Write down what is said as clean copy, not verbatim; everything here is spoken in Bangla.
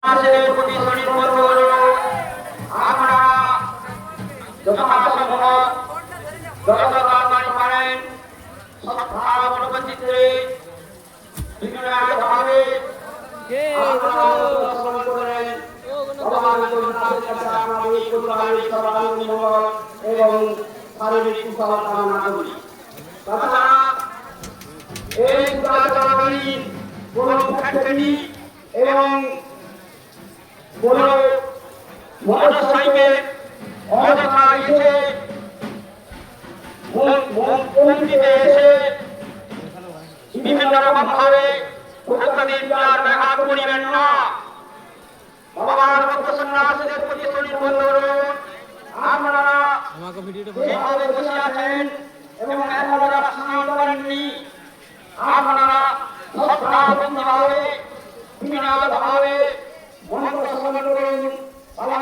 আসের প্রতি শনির্ভর হলো আমরা যথাসম্ভব যত তাড়াতাড়ি পারেন সত্তা মনোচিত্রে বিভিন্নভাবে এবং শারীরিক কুশল কামনা করি। তাছাড়া এই পূজা চলাকালীন কোন ফ্যাক্টরি এবং কোন মোটরসাইকেল অযথা এসে মন্দিরে এসে বিভিন্ন রকম ভাবে ভক্তদের পূজার ব্যাঘাত করিবেন না। বাবার ভক্ত সন্ন্যাসীদের প্রতি শনির্ভর করুন। আপনারা যেভাবে বসে আছেন এবং এখনো যারা স্নান করেননি আপনারা শ্রদ্ধাবন্দীভাবে বিনয়ভাবে